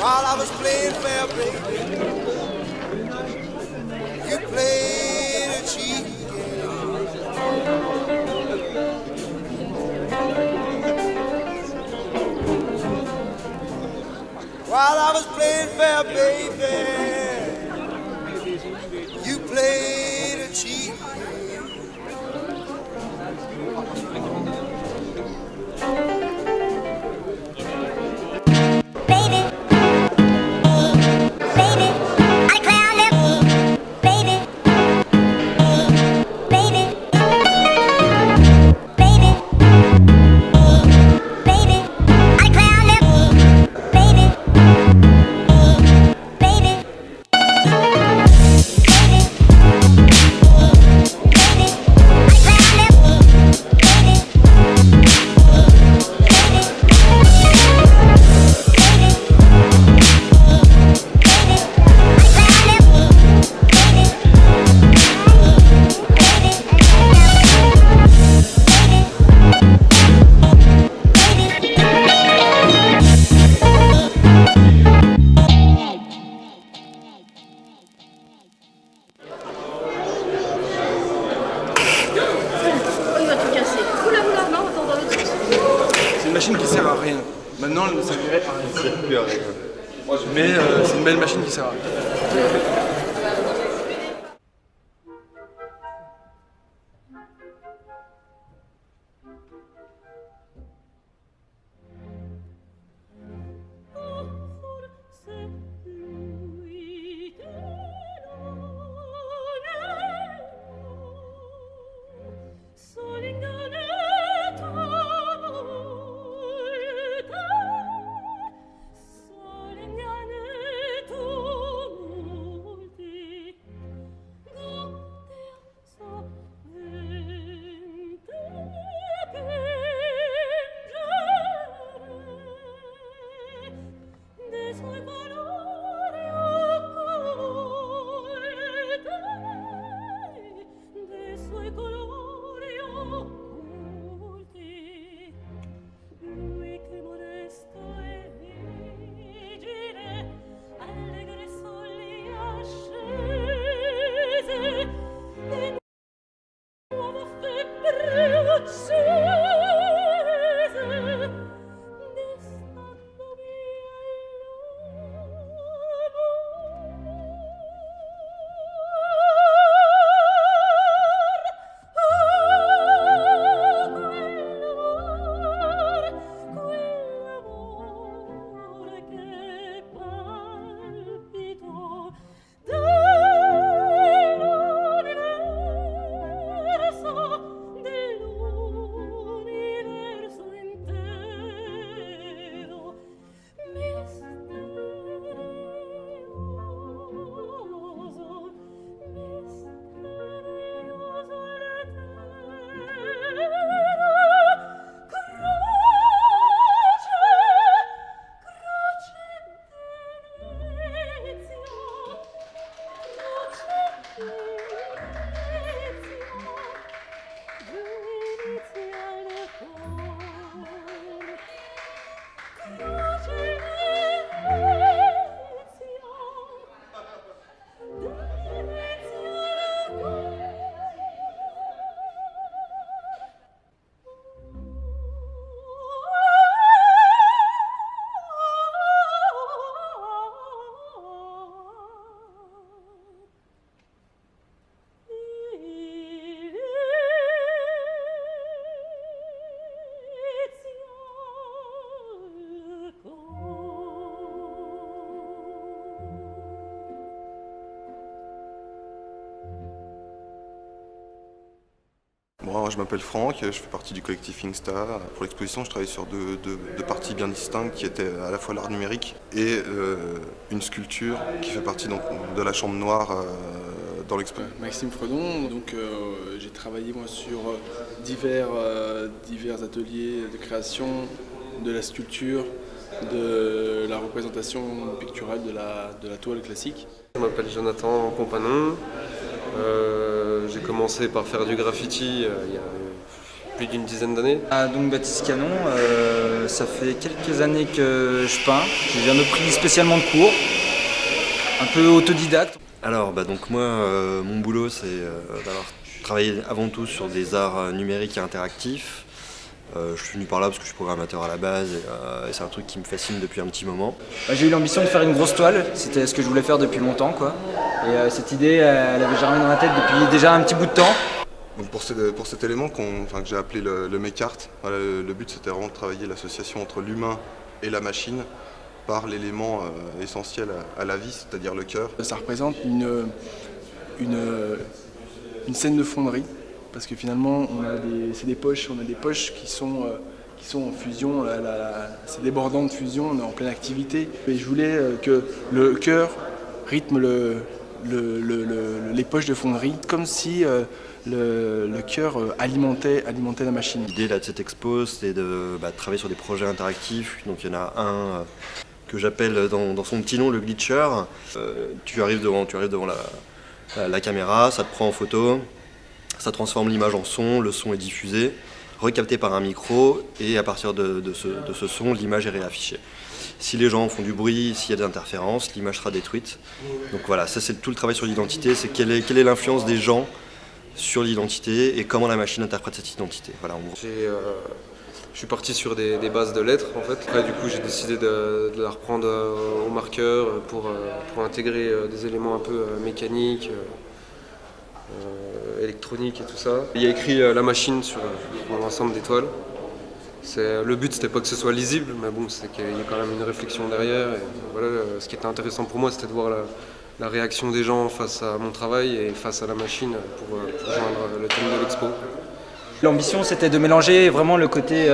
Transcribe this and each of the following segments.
while I was playing fair, baby. You played a cheap game. While I was playing fair, baby, you played a cheap game. C'est une machine qui sert à rien. Maintenant, ça ne sert plus à rien. Mais c'est une belle machine qui sert à rien. Moi, je m'appelle Franck, je fais partie du collectif Inksta. Pour l'exposition, je travaille sur deux parties bien distinctes qui étaient à la fois l'art numérique et une sculpture qui fait partie donc, de la chambre noire dans l'expo. Maxime Fredon, donc j'ai travaillé moi sur divers ateliers de création, de la sculpture, de la représentation picturale de la toile classique. Je m'appelle Jonathan Companon. J'ai commencé par faire du graffiti il y a plus d'une dizaine d'années. Donc Baptiste Canon, ça fait quelques années que je peins. J'ai jamais pris spécialement de cours, un peu autodidacte. Alors donc moi, mon boulot c'est d'avoir travaillé avant tout sur des arts numériques et interactifs. Je suis venu par là parce que je suis programmateur à la base et c'est un truc qui me fascine depuis un petit moment. J'ai eu l'ambition de faire une grosse toile, c'était ce que je voulais faire depuis longtemps, quoi. Et cette idée, elle avait germé dans ma tête depuis déjà un petit bout de temps. Donc pour cet élément que j'ai appelé le make-art, voilà, le but c'était vraiment de travailler l'association entre l'humain et la machine par l'élément essentiel à la vie, c'est-à-dire le cœur. Ça représente une scène de fonderie, parce que finalement c'est des poches, on a des poches qui sont en fusion, c'est débordant de fusion, on est en pleine activité. Et je voulais que le cœur rythme les poches de fonderie, comme si le cœur alimentait la machine. L'idée là, de cette expo, c'est de travailler sur des projets interactifs. Donc il y en a un que j'appelle dans son petit nom le glitcher. Tu arrives devant la caméra, ça te prend en photo, ça transforme l'image en son, le son est diffusé, recapté par un micro et à partir de ce son, l'image est réaffichée. Si les gens font du bruit, s'il y a des interférences, l'image sera détruite. Donc voilà, ça c'est tout le travail sur l'identité, c'est quelle est l'influence des gens sur l'identité et comment la machine interprète cette identité. Voilà, en gros. Je suis parti sur des bases de lettres en fait. Après du coup j'ai décidé de la reprendre au marqueur pour intégrer des éléments un peu mécaniques, électroniques et tout ça. Il y a écrit la machine sur l'ensemble des toiles. Le but c'était pas que ce soit lisible, mais bon c'est qu'il y a quand même une réflexion derrière. Et voilà, ce qui était intéressant pour moi c'était de voir la réaction des gens face à mon travail et face à la machine pour joindre le thème de l'expo. L'ambition, c'était de mélanger vraiment le côté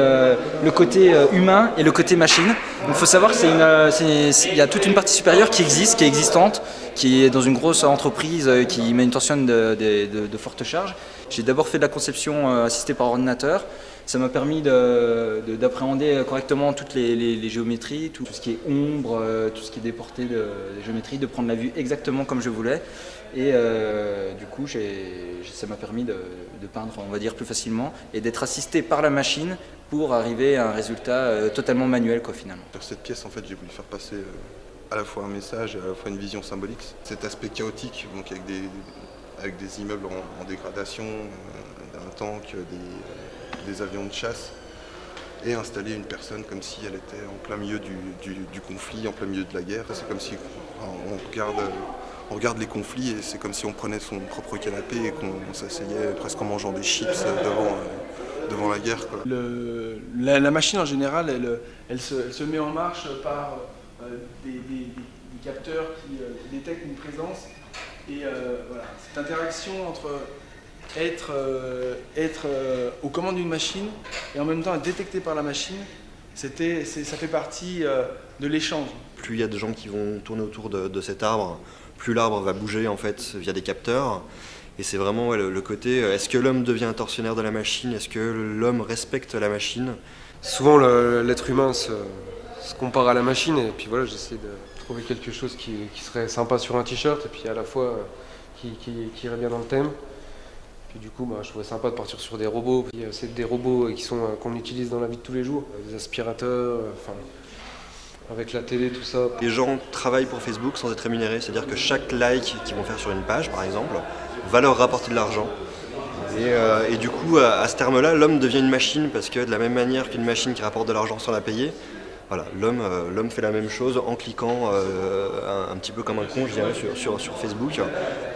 humain et le côté machine. Il faut savoir qu'il y a toute une partie supérieure qui existe, qui est existante, qui est dans une grosse entreprise qui manutentionne de fortes charges. J'ai d'abord fait de la conception assistée par ordinateur. Ça m'a permis d'appréhender correctement toutes les géométries, tout ce qui est ombre, tout ce qui est déporté de géométrie, de prendre la vue exactement comme je voulais. Et du coup, ça m'a permis de peindre, on va dire, plus facilement et d'être assisté par la machine pour arriver à un résultat totalement manuel, quoi, finalement. Sur cette pièce, en fait, j'ai voulu faire passer à la fois un message et à la fois une vision symbolique. Cet aspect chaotique, donc avec des immeubles en dégradation, un tank, des avions de chasse, et installer une personne comme si elle était en plein milieu du conflit, en plein milieu de la guerre. C'est comme si on regarde les conflits et c'est comme si on prenait son propre canapé et qu'on s'asseyait presque en mangeant des chips devant la guerre, quoi. La machine en général, elle se met en marche par des capteurs qui détectent une présence. Et voilà, cette interaction entre être aux commandes d'une machine et en même temps être détecté par la machine, ça fait partie de l'échange. Plus il y a de gens qui vont tourner autour de cet arbre, plus l'arbre va bouger en fait via des capteurs. Et c'est vraiment le côté, est-ce que l'homme devient un tortionnaire de la machine? Est-ce que l'homme respecte la machine? Souvent l'être humain se compare à la machine et puis voilà, j'essaie de trouver quelque chose qui serait sympa sur un t-shirt et puis à la fois qui irait bien dans le thème. Puis du coup, je trouvais sympa de partir sur des robots. C'est des robots qu'on utilise dans la vie de tous les jours, des aspirateurs, avec la télé, tout ça. Les gens travaillent pour Facebook sans être rémunérés, c'est-à-dire que chaque like qu'ils vont faire sur une page, par exemple, va leur rapporter de l'argent. Et du coup, à ce terme-là, l'homme devient une machine, parce que de la même manière qu'une machine qui rapporte de l'argent sans la payer, voilà, l'homme fait la même chose en cliquant un petit peu comme un con, je dirais, sur Facebook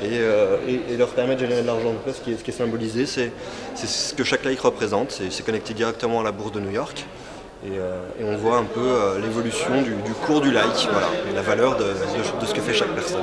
et leur permet de générer de l'argent. Donc là, ce qui est symbolisé, c'est ce que chaque like représente. C'est connecté directement à la bourse de New York et on voit un peu l'évolution du cours du like, voilà, et la valeur de ce que fait chaque personne.